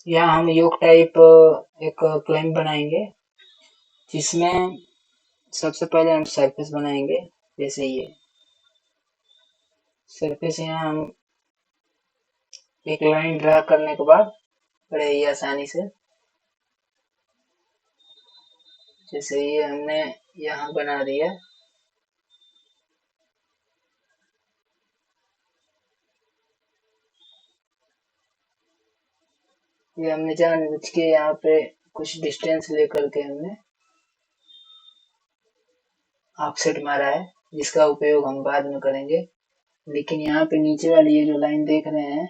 यहाँ हम योग टाइप एक क्लाइंट बनाएंगे, जिसमें सबसे पहले हम सरफेस बनाएंगे। जैसे ये सरफेस, यहाँ हम एक लाइन ड्रा करने के बाद बड़े ही आसानी से, जैसे ये हमने यहाँ बना दिया। ये हमने जानबूझ के यहाँ पे कुछ डिस्टेंस लेकर के हमने ऑफसेट मारा है, जिसका उपयोग हम बाद में करेंगे। लेकिन यहाँ पे नीचे वाली ये जो लाइन देख रहे हैं,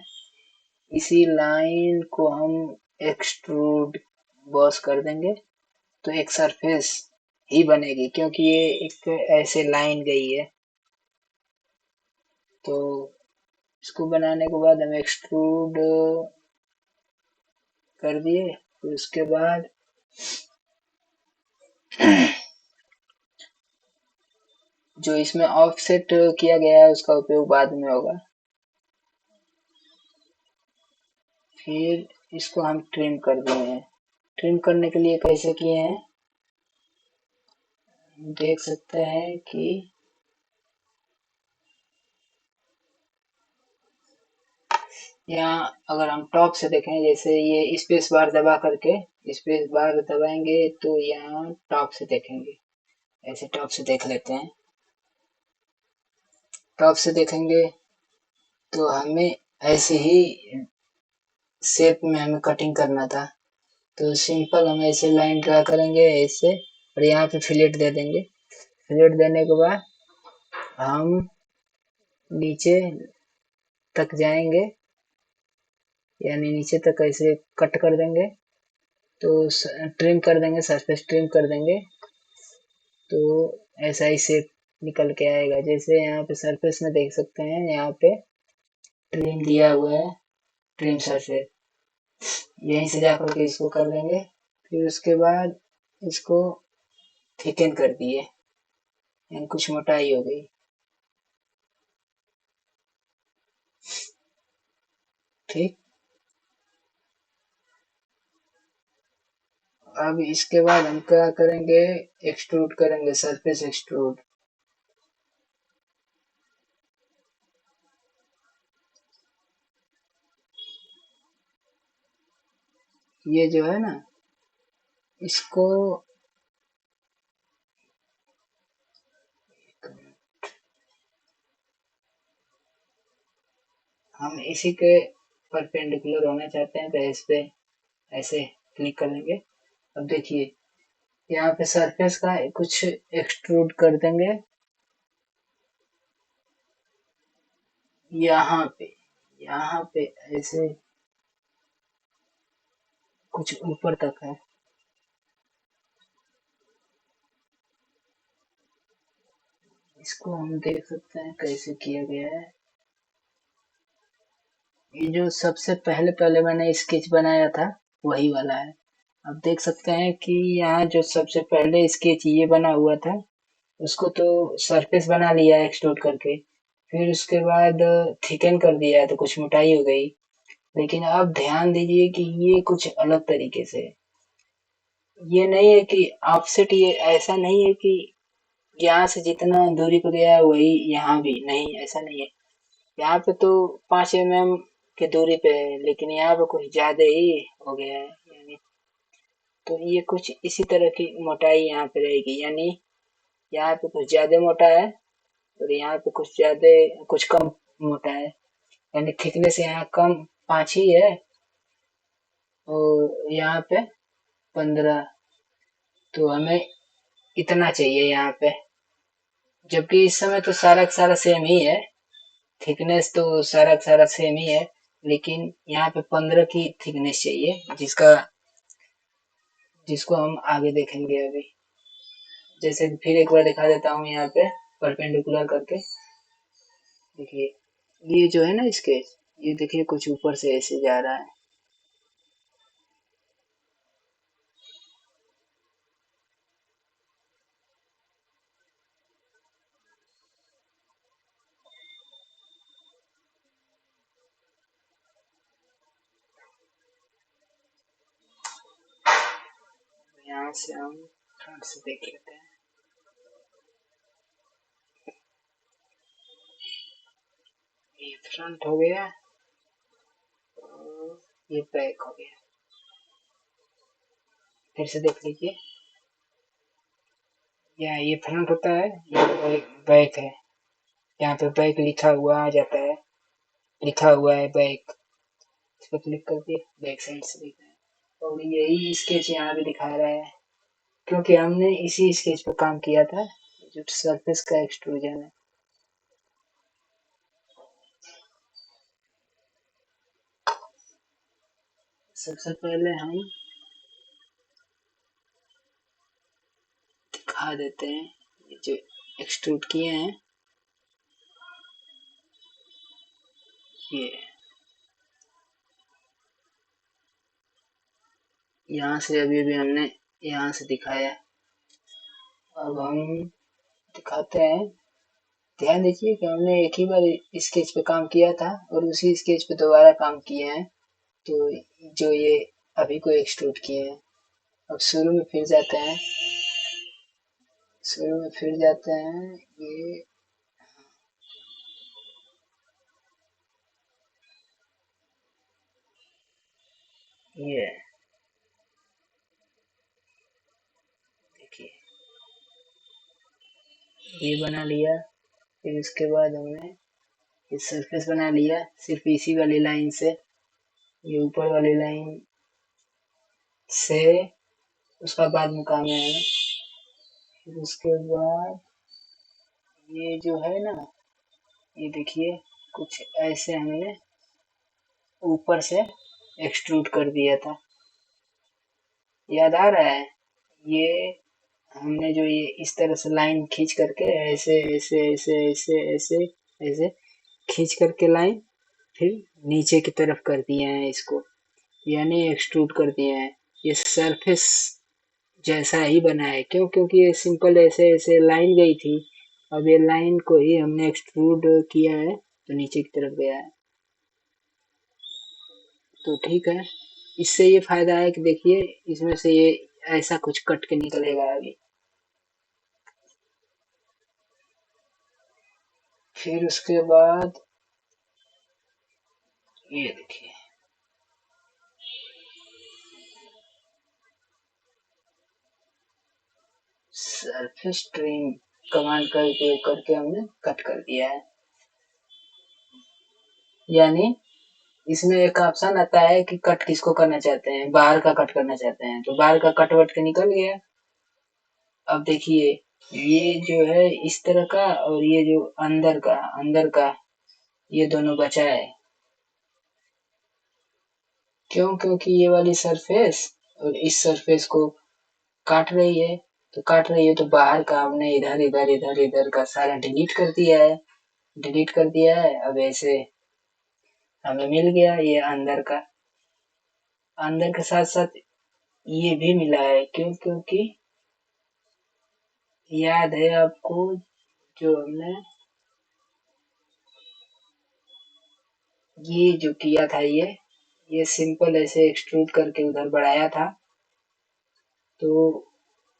इसी लाइन को हम एक्सट्रूड बॉस कर देंगे, तो एक सरफेस ही बनेगी, क्योंकि ये एक ऐसे लाइन गई है। तो इसको बनाने के बाद हम एक्सट्रूड कर दिए, फिर उसके बाद जो इसमें ऑफसेट किया गया है उसका उपयोग बाद में होगा। फिर इसको हम ट्रिम कर दिए हैं। ट्रिम करने के लिए कैसे किए हैं, देख सकते हैं कि यहाँ अगर हम टॉप से देखें, जैसे ये स्पेस बार दबा करके, स्पेस बार दबाएंगे तो यहाँ टॉप से देखेंगे। ऐसे टॉप से देख लेते हैं। टॉप से देखेंगे तो हमें ऐसे ही शेप में हमें कटिंग करना था, तो सिंपल हम ऐसे लाइन ड्रा करेंगे ऐसे, और यहाँ पे फिलेट दे देंगे। फिलेट देने के बाद हम नीचे तक जाएंगे, यानी नीचे तक ऐसे कट कर देंगे, तो ट्रिम कर देंगे, सरफेस ट्रिम कर देंगे, तो ऐसा ही शेप निकल के आएगा। जैसे यहाँ पे सरफेस में देख सकते हैं, यहाँ पे ट्रिम दिया हुआ है, ट्रिम सरफेस। यहीं से जा करके इसको कर देंगे। फिर उसके बाद इसको थिकन कर दिए, यानी कुछ मोटाई हो गई। ठीक, अब इसके बाद हम क्या करेंगे, एक्सट्रूड करेंगे, सरफेस एक्सट्रूड। ये जो है ना, इसको हम इसी के परपेंडिकुलर होना चाहते हैं, तो इस पे ऐसे क्लिक करेंगे। अब देखिए यहाँ पे सरफेस का कुछ एक्सट्रूड कर देंगे, यहाँ पे ऐसे कुछ ऊपर तक है। इसको हम देख सकते हैं कैसे किया गया है। ये जो सबसे पहले पहले मैंने स्केच बनाया था, वही वाला है। आप देख सकते हैं कि यहाँ जो सबसे पहले स्केच ये बना हुआ था, उसको तो सरफेस बना लिया एक्सट्रूड करके, फिर उसके बाद थिकन कर दिया है, तो कुछ मोटाई हो गई। लेकिन अब ध्यान दीजिए कि ये कुछ अलग तरीके से, ये नहीं है कि ऑफसेट, ये ऐसा नहीं है कि यहाँ से जितना दूरी पे गया है वही यहाँ भी, नहीं ऐसा नहीं है। यहाँ पे तो 5 mm की दूरी पे है, लेकिन यहाँ पे कुछ ज्यादा ही हो गया है, यानी तो ये कुछ इसी तरह की मोटाई यहाँ पे रहेगी, यानी यहाँ पे कुछ ज्यादा मोटा है और यहाँ पे कुछ ज्यादा, कुछ कम मोटा है, यानी थिकनेस यहाँ कम 5 ही है और यहाँ पे 15। तो हमें इतना चाहिए यहाँ पे, जबकि इस समय तो सारा का सारा सेम ही है, थिकनेस तो सारा का सारा सेम ही है, लेकिन यहाँ पे 15 की थिकनेस चाहिए, जिसको हम आगे देखेंगे अभी। जैसे फिर एक बार दिखा देता हूँ यहाँ पे परपेंडिकुलर करके। देखिए ये जो है ना स्केच, ये देखिए कुछ ऊपर से ऐसे जा रहा है। यहाँ से हम फ्रंट से देख लेते हैं। ये फ्रंट हो गया और ये बैक हो गया। फिर से देख लीजिए, ये फ्रंट होता है, ये बैक है। यहाँ पे बैक लिखा हुआ आ जाता है, लिखा हुआ है बैक। इस पर क्लिक करके बैक साइड से दिख रहा है और यही स्केच यहाँ भी दिखा रहा है, क्योंकि हमने इसी स्केच पे काम किया था जो सरफेस का एक्सट्रूजन है। सबसे पहले हम दिखा देते हैं ये जो एक्सट्रूड किए हैं, ये यहाँ से अभी हमने यहाँ से दिखाया। अब हम दिखाते हैं। ध्यान दीजिए कि हमने एक ही बार स्केच पे काम किया था और उसी स्केच पे दोबारा काम किए हैं, तो जो ये अभी को एक्सट्रूड किए हैं। अब शुरू में फिर जाते हैं, ये देखिए, ये बना लिया। फिर उसके बाद हमने ये सरफेस बना लिया सिर्फ इसी वाली लाइन से, ये ऊपर वाली लाइन से उसका बाद में काम है। फिर उसके बाद ये जो है ना, ये देखिए कुछ ऐसे हमने ऊपर से एक्सट्रूड कर दिया था, याद आ रहा है? ये हमने जो ये इस तरह से लाइन खींच करके ऐसे ऐसे ऐसे ऐसे ऐसे ऐसे खींच करके लाइन फिर नीचे की तरफ कर दिए हैं इसको, यानी एक्सट्रूड कर दिए हैं। ये सरफेस जैसा ही बना है, क्यों? क्योंकि ये सिंपल ऐसे ऐसे लाइन गई थी, अब ये लाइन को ही हमने एक्सट्रूड किया है तो नीचे की तरफ गया है। तो ठीक है, इससे ये फायदा है कि देखिए इसमें से ये ऐसा कुछ कट के निकलेगा अभी। फिर उसके बाद ये देखिए, सरफेस ट्रिम कमांड का उपयोग करके हमने कट कर दिया है। यानी इसमें एक ऑप्शन आता है कि कट किसको करना चाहते हैं, बाहर का कट करना चाहते हैं, तो बाहर का कट वट के निकल गया। अब देखिए, ये जो है इस तरह का और ये जो अंदर का ये दोनों बचा है। क्यों? क्योंकि ये वाली सरफेस और इस सरफेस को काट रही है, तो बाहर का हमने इधर इधर इधर इधर का सारा डिलीट कर दिया है। अब ऐसे हमें मिल गया ये अंदर के साथ साथ ये भी मिला है। क्यों? क्योंकि याद है आपको जो हमने ये जो किया था, ये सिंपल ऐसे एक्सट्रूड करके उधर बढ़ाया था, तो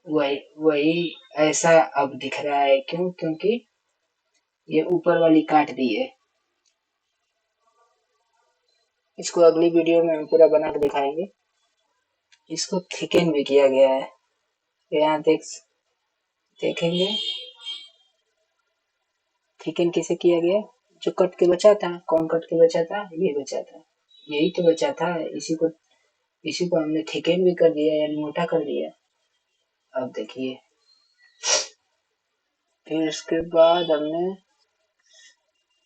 वही वही ऐसा अब दिख रहा है। क्यों? क्योंकि ये ऊपर वाली काट दी है। इसको अगली वीडियो में हम पूरा बना के दिखाएंगे। इसको थिकन भी किया गया है, यहाँ देखेंगे थिकन कैसे किया गया। जो कट के बचा था, कौन कट के बचा था? ये बचा था, यही तो बचा था। इसी को हमने थिकन भी कर दिया, यानी मोटा कर दिया। अब देखिए, फिर उसके बाद हमने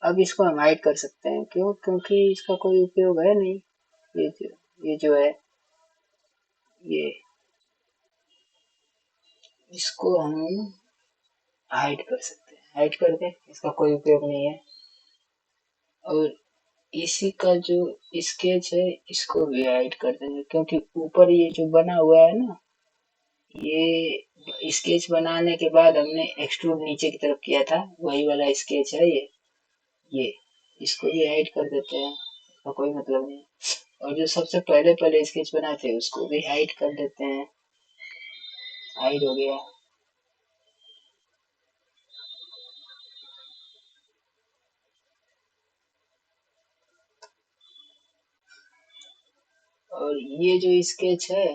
अब इसको हम हाइड कर सकते हैं। क्यों? क्योंकि इसका कोई उपयोग है नहीं। ये जो है, ये इसको हम हाइड कर सकते हैं, हाइड कर दे, इसका कोई उपयोग नहीं है। और इसी का जो स्केच है इसको भी हाइड कर देंगे, क्योंकि ऊपर ये जो बना हुआ है ना, ये स्केच बनाने के बाद हमने एक्सट्रूड नीचे की तरफ किया था, वही वाला स्केच है ये इसको भी हाइड कर देते हैं, इसका कोई मतलब नहीं। और जो सबसे पहले पहले स्केच बनाए थे उसको भी हाइड कर देते हैं। हाइड हो गया। और ये जो स्केच है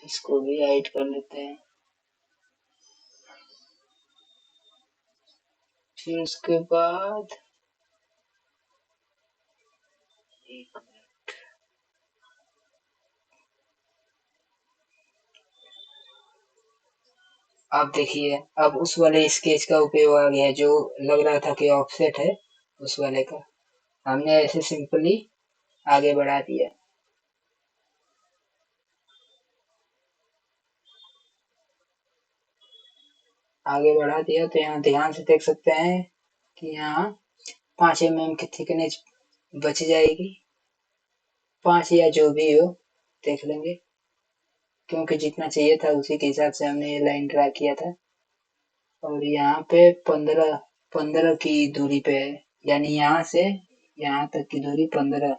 इसको भी हाइड कर लेते हैं। फिर उसके बाद एक अब देखिए, अब उस वाले स्केच का उपयोग आ गया जो लग रहा था कि ऑफसेट है, उस वाले का हमने ऐसे सिंपली आगे बढ़ा दिया। आगे बढ़ा दिया तो यहाँ ध्यान से देख सकते हैं कि यहाँ 5 mm की थिकनेस बच जाएगी, 5 या जो भी हो देख लेंगे, क्योंकि जितना चाहिए था उसी के हिसाब से हमने ये लाइन ड्रा किया था। और यहाँ पे 15 की दूरी पे है, यानी यहाँ से यहाँ तक की दूरी 15,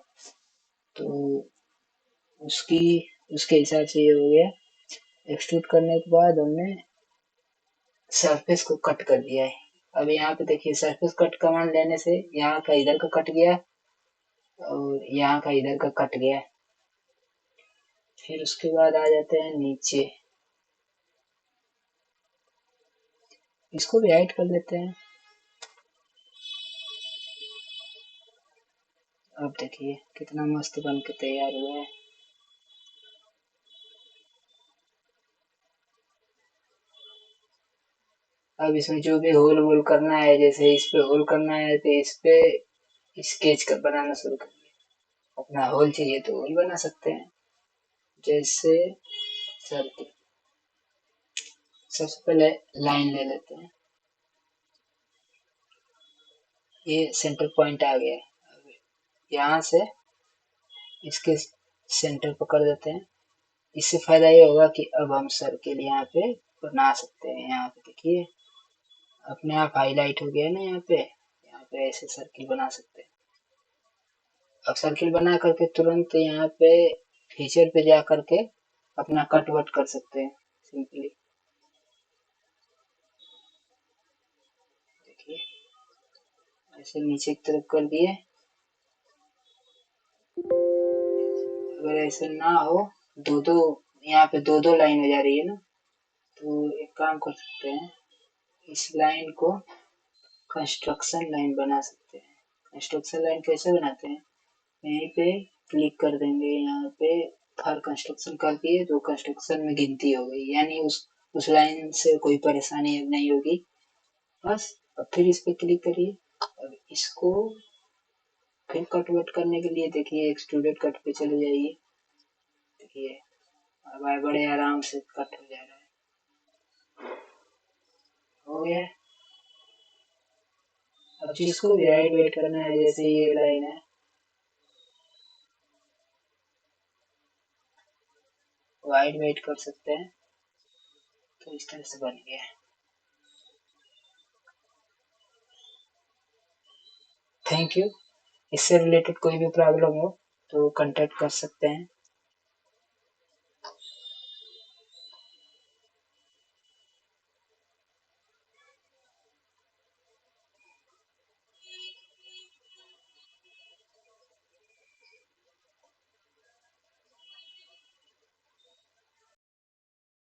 तो उसकी उसके हिसाब से ये हो गया। एक्सट्रूड करने के बाद हमने सरफेस को कट कर दिया है। अब यहाँ पे देखिए सरफेस कट कमांड लेने से यहाँ का इधर का कट गया और यहाँ का इधर का कट गया। फिर उसके बाद आ जाते हैं नीचे, इसको भी हाइड कर लेते हैं। अब देखिए कितना मस्त बन के तैयार हुआ है। अब इसमें जो भी होल वोल करना है, जैसे इस पे होल करना है तो इस पे स्केच कर बनाना शुरू करिए। अपना होल चाहिए तो होल बना सकते हैं, जैसे सर्किल। सबसे पहले लाइन ले लेते हैं, ये सेंटर पॉइंट आ गया है। यहाँ से इसके सेंटर पकड़ देते हैं। इससे फायदा ये होगा कि अब हम सर्किल यहाँ पे बना सकते हैं। यहाँ पे देखिए अपने आप हाईलाइट हो गया ना, यहाँ पे ऐसे सर्किल बना सकते हैं। अब सर्किल बना करके तुरंत यहाँ पे फीचर पे जा करके अपना कट वट कर सकते हैं सिंपली। देखिए ऐसे नीचे की तरफ कर दिए। अगर ऐसे ना हो, दो दो यहाँ पे दो दो लाइन हो जा रही है ना, तो एक काम कर सकते हैं, इस लाइन को कंस्ट्रक्शन लाइन बना सकते हैं। कंस्ट्रक्शन लाइन कैसे बनाते हैं, यहीं पे क्लिक कर देंगे, यहाँ पे हर कंस्ट्रक्शन कर दिए तो कंस्ट्रक्शन में गिनती हो गई, यानी उस लाइन से कोई परेशानी नहीं होगी बस। अब फिर इस पे क्लिक करिए। अब इसको फिर कट वट करने के लिए देखिए एक्सट्रूडेड कट पे चले जाइए। देखिए अब बड़े आराम से कट हो जा रहा है। हो गया। अब जिसको भी राइट वेट करना है, जैसे ये लाइन है, वाइड वेट कर सकते हैं। तो इस तरह से बन गया। Thank you. इससे रिलेटेड कोई भी प्रॉब्लम हो तो कांटेक्ट कर सकते हैं।